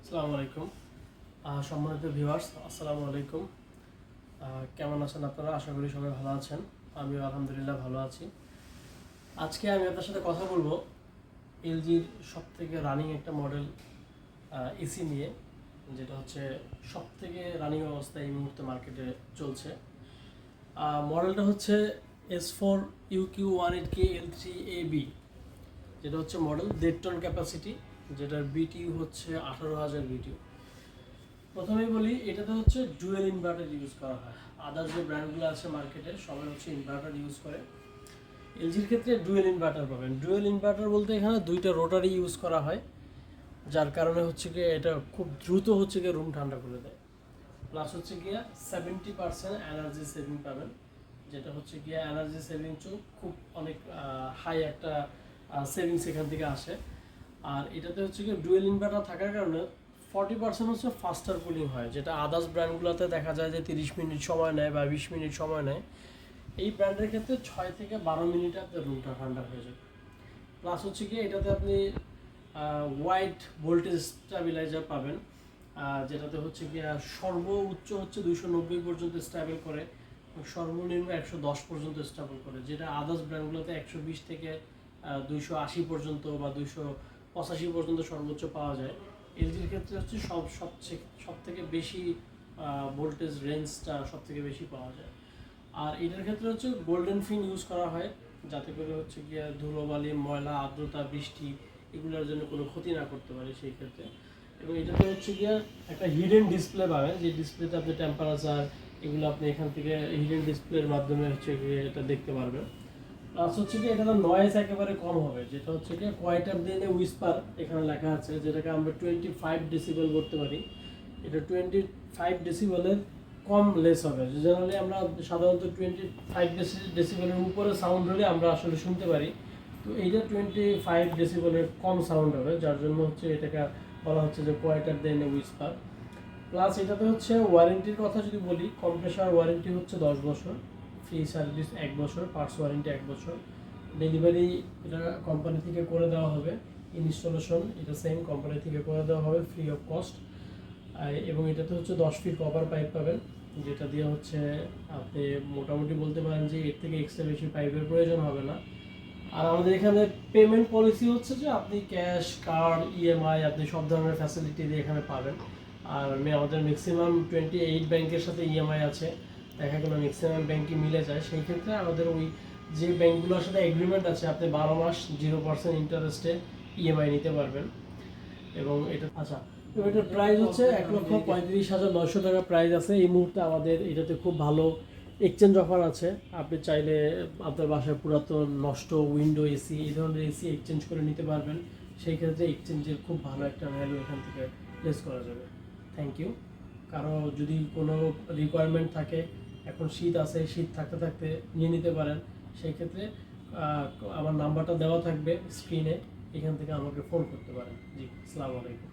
আসসালামু আলাইকুম। সম্মানিত ভিউয়ার্স, আসসালামু আলাইকুম। কেমন আছেন আপনারা? আশা করি সবাই ভালো আছেন। আমিও আলহামদুলিল্লাহ ভালো আছি। আজকে আমি আপনার সাথে কথা বলবো এলজির সবথেকে রানিং একটা মডেল এসি নিয়ে, যেটা হচ্ছে সবথেকে রানিং অবস্থায় এই মুহূর্তে মার্কেটে চলছে। মডেলটা হচ্ছে S4UQ18KL3AB, যেটা হচ্ছে মডেল 1.5 টন ক্যাপাসিটি, যেটার বিটিইউ হচ্ছে 18,000 বিটিইউ। প্রথমেই বলি, এটাতে হচ্ছে ডুয়েল ইনভার্টার ইউজ করা হয়। আদার্স যে ব্র্যান্ডগুলো আছে মার্কেটে সবাই হচ্ছে ইনভার্টার ইউজ করে, এলজির ক্ষেত্রে ডুয়েল ইনভার্টার পাবেন। ডুয়েল ইনভার্টার বলতে এখানে দুইটা রোটারি ইউজ করা হয়, যার কারণে হচ্ছে কি এটা খুব দ্রুত হচ্ছে কি রুম ঠান্ডা করে দেয়। প্লাস হচ্ছে গিয়া 70% এনার্জি সেভিং পাবেন, যেটা হচ্ছে গিয়া এনার্জি সেভিংসও খুব অনেক হাই একটা সেভিংস এখান থেকে আসে। আর এটাতে হচ্ছে কি ডুয়েল ইনভার্টার থাকার কারণে 40% হচ্ছে ফাস্টার কুলিং হয়, যেটা আদার্স ব্র্যান্ডগুলোতে দেখা যায় যে 30 মিনিট সময় নেয় বা 20 মিনিট সময় নেয়। এই ব্র্যান্ডের ক্ষেত্রে 6 থেকে 12 মিনিটে আপনার রুমটা ঠান্ডা হয়ে যাবে। প্লাস হচ্ছে কি এটাতে আপনি ওয়াইড ভোল্টেজ স্টেবিলাইজার পাবেন, যেটাতে হচ্ছে কি সর্বোচ্চ হচ্ছে 290 পর্যন্ত স্টেবল করে, সর্বনিম্ন 110 পর্যন্ত স্টেবল করে, যেটা আদার্স ব্র্যান্ডগুলোতে 120 থেকে 280 পর্যন্ত বা 285 পর্যন্ত সর্বোচ্চ পাওয়া যায়। এলজির ক্ষেত্রে হচ্ছে সব থেকে বেশি ভোল্টেজ রেঞ্জটা সব থেকে বেশি পাওয়া যায়। আর এটার ক্ষেত্রে হচ্ছে গোল্ডেন ফিন ইউজ করা হয়, যাতে করে হচ্ছে গিয়ে ধুলোবালি, ময়লা, আর্দ্রতা, বৃষ্টি এগুলোর জন্য কোনো ক্ষতি না করতে পারে সেই ক্ষেত্রে। এবং এটাতে হচ্ছে গিয়ে একটা হিডেন ডিসপ্লে পাবেন, যে ডিসপ্লেতে আপনি টেম্পারেচার এগুলো আপনি এখান থেকে হিডেন ডিসপ্লের মাধ্যমে হচ্ছে গিয়ে এটা দেখতে পারবেন। প্লাস হচ্ছে কি এটাতে নয়েজ একেবারে কম হবে, যেটা হচ্ছে কি কোয়াইটার দেন উইসপার এখানে লেখা আছে, যেটাকে আমরা 25 ডেসিবেল করতে পারি। এটা 25 ডেসিবেলের কম লেস হবে। জেনারেলি আমরা সাধারণত 25 ডেসিবেলের উপরে সাউন্ড হলে আমরা আসলে শুনতে পারি, তো এইটা 25 ডেসিবেলের কম সাউন্ড হবে, যার জন্য হচ্ছে এটাকে বলা হচ্ছে যে কোয়াইটার দেন উইসপার। প্লাস এটাতে হচ্ছে ওয়ারেন্টির কথা যদি বলি, কম্প্রেসার ওয়ারেন্টি হচ্ছে 10 বছর, ফ্রি সার্ভিস 1 বছর, পার্টস ওয়ারেন্টি 1 বছর, ডেলিভারি এটা কোম্পানি থেকে করে দেওয়া হবে, ইনস্টলেশন এটা সেম কোম্পানি থেকে করে দেওয়া হবে ফ্রি অফ কস্ট। এবং এটাতে হচ্ছে 10 ফিট কপার পাইপ পাবেন, যেটা দিয়ে হচ্ছে আপনি মোটামুটি বলতে পারেন যে এর থেকে এক্সট্রা বেশি পাইপের প্রয়োজন হবে না। আর আমাদের এখানে পেমেন্ট পলিসি হচ্ছে যে আপনি ক্যাশ, কার্ড, ইএমআই আপনি সব ধরনের ফ্যাসিলিটি দিয়ে এখানে পাবেন। আর আমাদের ম্যাক্সিমাম 28 ব্যাংকের সাথে ইএমআই আছে, দেখা গেলো ম্যাক্সিমাম ব্যাংকই মিলে যায়। সেই ক্ষেত্রে আমাদের ওই যে ব্যাংকগুলোর সাথে এগ্রিমেন্ট আছে, আপনি 12 মাস 0% ইন্টারেস্টে ইএমআই নিতে পারবেন। এবং এটা এবং এটার প্রাইস হচ্ছে 1,35,900 টাকা প্রাইস আছে এই মুহূর্তে। আমাদের এটাতে খুব ভালো এক্সচেঞ্জ অফার আছে, আপনি চাইলে আপনার বাসায় পুরাতন নষ্ট উইন্ডো এসি এই ধরনের এসি এক্সচেঞ্জ করে নিতে পারবেন। সেই ক্ষেত্রে এক্সচেঞ্জের খুব ভালো একটা ভ্যালু এখান থেকে প্লেস করা যাবে। Thank you. কারো যদি কোনো রিকোয়ারমেন্ট থাকে, এখন শীত আছে, শীত থাকতে থাকতে নিয়ে নিতে পারেন। সেই ক্ষেত্রে আমার নাম্বারটা দেওয়া থাকবে স্ক্রিনে, এখান থেকে আমাকে ফোন করতে পারেন। জি, আসসালামু আলাইকুম।